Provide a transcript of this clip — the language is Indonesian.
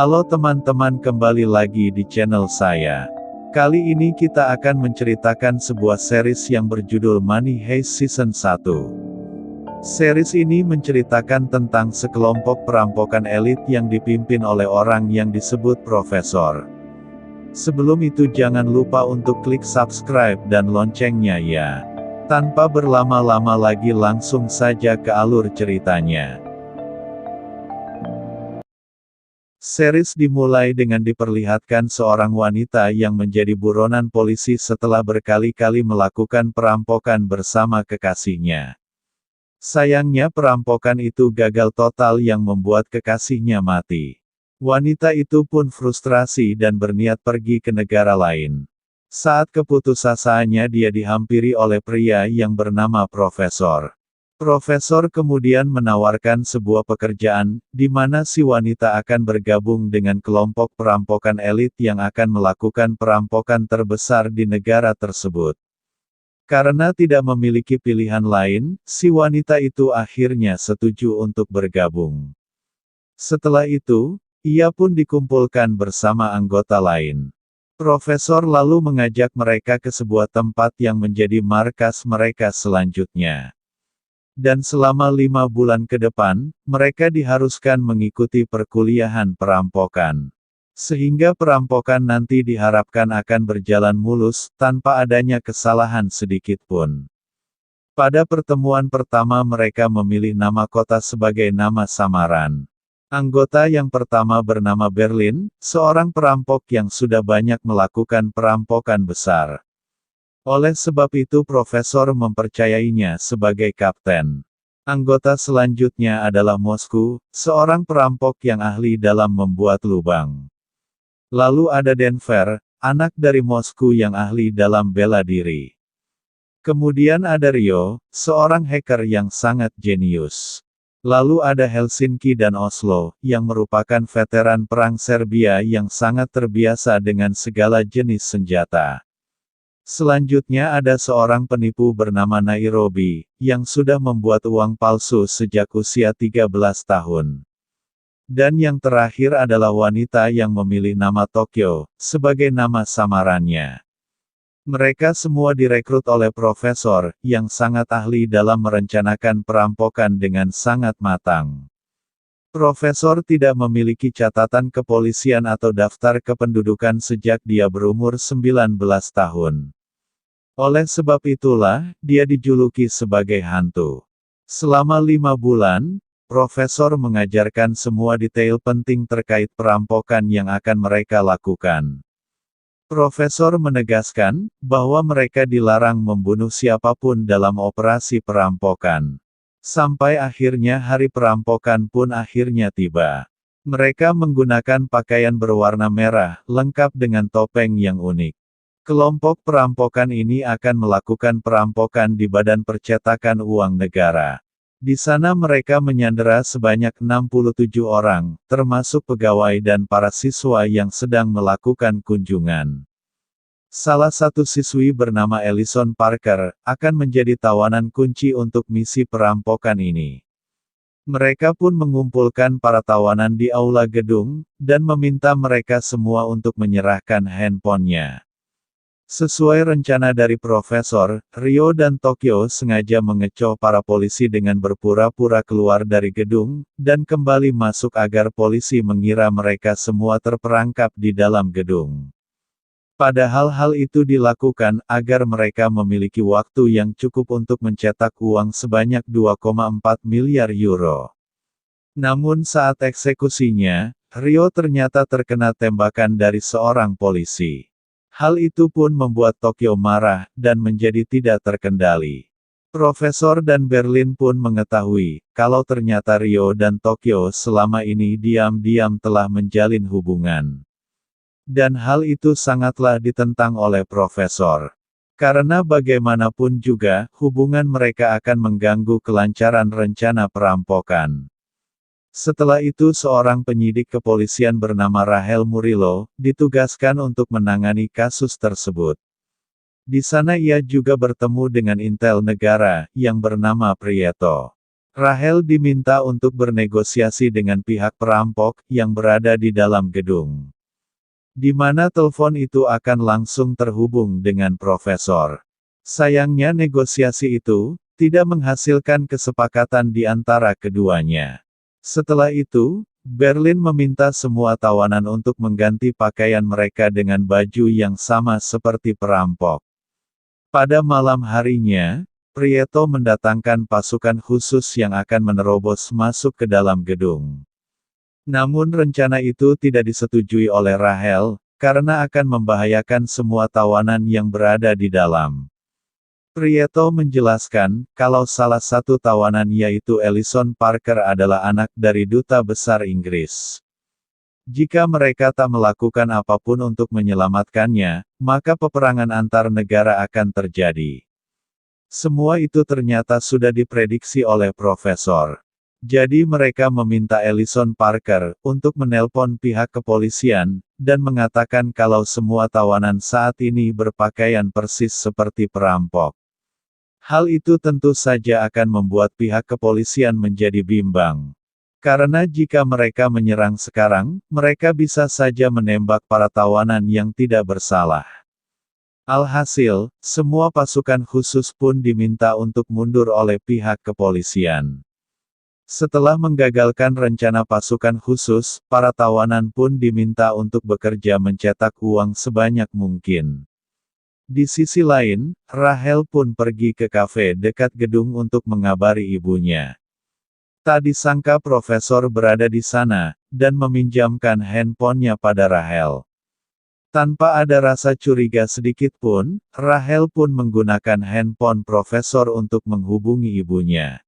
Halo teman-teman, kembali lagi di channel saya. Kali ini kita akan menceritakan sebuah series yang berjudul Money Heist Season 1. Series ini menceritakan tentang sekelompok perampokan elit yang dipimpin oleh orang yang disebut Profesor. Sebelum itu jangan lupa untuk klik subscribe dan loncengnya ya. Tanpa berlama-lama lagi langsung saja ke alur ceritanya. Series dimulai dengan diperlihatkan seorang wanita yang menjadi buronan polisi setelah berkali-kali melakukan perampokan bersama kekasihnya. Sayangnya perampokan itu gagal total yang membuat kekasihnya mati. Wanita itu pun frustrasi dan berniat pergi ke negara lain. Saat keputusasanya dia dihampiri oleh pria yang bernama Profesor. Profesor kemudian menawarkan sebuah pekerjaan, di mana si wanita akan bergabung dengan kelompok perampokan elit yang akan melakukan perampokan terbesar di negara tersebut. Karena tidak memiliki pilihan lain, si wanita itu akhirnya setuju untuk bergabung. Setelah itu, ia pun dikumpulkan bersama anggota lain. Profesor lalu mengajak mereka ke sebuah tempat yang menjadi markas mereka selanjutnya. Dan selama 5 bulan ke depan, mereka diharuskan mengikuti perkuliahan perampokan. Sehingga perampokan nanti diharapkan akan berjalan mulus, tanpa adanya kesalahan sedikit pun. Pada pertemuan pertama mereka memilih nama kota sebagai nama samaran. Anggota yang pertama bernama Berlin, seorang perampok yang sudah banyak melakukan perampokan besar. Oleh sebab itu Profesor mempercayainya sebagai kapten. Anggota selanjutnya adalah Mosku, seorang perampok yang ahli dalam membuat lubang. Lalu ada Denver, anak dari Mosku yang ahli dalam bela diri. Kemudian ada Rio, seorang hacker yang sangat jenius. Lalu ada Helsinki dan Oslo, yang merupakan veteran perang Serbia yang sangat terbiasa dengan segala jenis senjata. Selanjutnya ada seorang penipu bernama Nairobi, yang sudah membuat uang palsu sejak usia 13 tahun. Dan yang terakhir adalah wanita yang memilih nama Tokyo, sebagai nama samarannya. Mereka semua direkrut oleh Profesor, yang sangat ahli dalam merencanakan perampokan dengan sangat matang. Profesor tidak memiliki catatan kepolisian atau daftar kependudukan sejak dia berumur 19 tahun. Oleh sebab itulah, dia dijuluki sebagai hantu. Selama 5 bulan, Profesor mengajarkan semua detail penting terkait perampokan yang akan mereka lakukan. Profesor menegaskan, bahwa mereka dilarang membunuh siapapun dalam operasi perampokan. Sampai akhirnya hari perampokan pun akhirnya tiba. Mereka menggunakan pakaian berwarna merah, lengkap dengan topeng yang unik. Kelompok perampokan ini akan melakukan perampokan di Badan Percetakan Uang Negara. Di sana mereka menyandera sebanyak 67 orang, termasuk pegawai dan para siswa yang sedang melakukan kunjungan. Salah satu siswi bernama Ellison Parker, akan menjadi tawanan kunci untuk misi perampokan ini. Mereka pun mengumpulkan para tawanan di aula gedung, dan meminta mereka semua untuk menyerahkan handphonenya. Sesuai rencana dari Profesor, Rio dan Tokyo sengaja mengecoh para polisi dengan berpura-pura keluar dari gedung, dan kembali masuk agar polisi mengira mereka semua terperangkap di dalam gedung. Padahal hal itu dilakukan agar mereka memiliki waktu yang cukup untuk mencetak uang sebanyak 2,4 miliar euro. Namun saat eksekusinya, Rio ternyata terkena tembakan dari seorang polisi. Hal itu pun membuat Tokyo marah, dan menjadi tidak terkendali. Profesor dan Berlin pun mengetahui, kalau ternyata Rio dan Tokyo selama ini diam-diam telah menjalin hubungan. Dan hal itu sangatlah ditentang oleh Profesor. Karena bagaimanapun juga, hubungan mereka akan mengganggu kelancaran rencana perampokan. Setelah itu seorang penyidik kepolisian bernama Rahel Murillo, ditugaskan untuk menangani kasus tersebut. Di sana ia juga bertemu dengan intel negara, yang bernama Prieto. Rahel diminta untuk bernegosiasi dengan pihak perampok yang berada di dalam gedung, di mana telepon itu akan langsung terhubung dengan profesor. Sayangnya negosiasi itu tidak menghasilkan kesepakatan di antara keduanya. Setelah itu, Berlin meminta semua tawanan untuk mengganti pakaian mereka dengan baju yang sama seperti perampok. Pada malam harinya, Prieto mendatangkan pasukan khusus yang akan menerobos masuk ke dalam gedung. Namun rencana itu tidak disetujui oleh Rahel, karena akan membahayakan semua tawanan yang berada di dalam. Prieto menjelaskan, kalau salah satu tawanan yaitu Ellison Parker adalah anak dari duta besar Inggris. Jika mereka tak melakukan apapun untuk menyelamatkannya, maka peperangan antar negara akan terjadi. Semua itu ternyata sudah diprediksi oleh Profesor. Jadi mereka meminta Ellison Parker untuk menelpon pihak kepolisian, dan mengatakan kalau semua tawanan saat ini berpakaian persis seperti perampok. Hal itu tentu saja akan membuat pihak kepolisian menjadi bimbang. Karena jika mereka menyerang sekarang, mereka bisa saja menembak para tawanan yang tidak bersalah. Alhasil, semua pasukan khusus pun diminta untuk mundur oleh pihak kepolisian. Setelah menggagalkan rencana pasukan khusus, para tawanan pun diminta untuk bekerja mencetak uang sebanyak mungkin. Di sisi lain, Rahel pun pergi ke kafe dekat gedung untuk mengabari ibunya. Tak disangka profesor berada di sana, dan meminjamkan handphonenya pada Rahel. Tanpa ada rasa curiga sedikit pun, Rahel pun menggunakan handphone profesor untuk menghubungi ibunya.